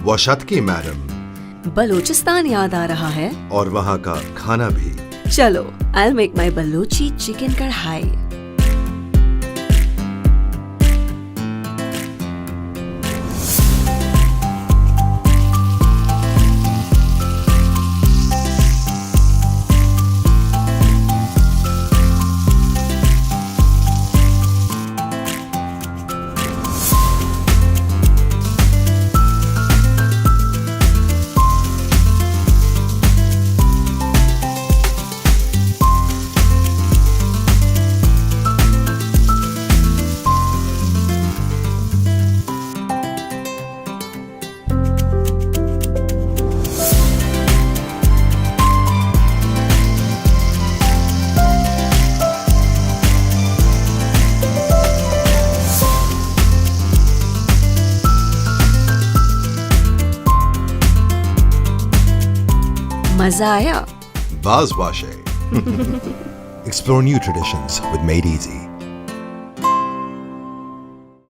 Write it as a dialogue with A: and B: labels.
A: वशत की मैडम,
B: बलूचिस्तान याद आ रहा है।
A: और वहाँ का खाना भी।
B: चलो, I'll make my Balochi chicken Karahi. मजा आया?
A: Bazwashe. Explore new traditions with Made Easy.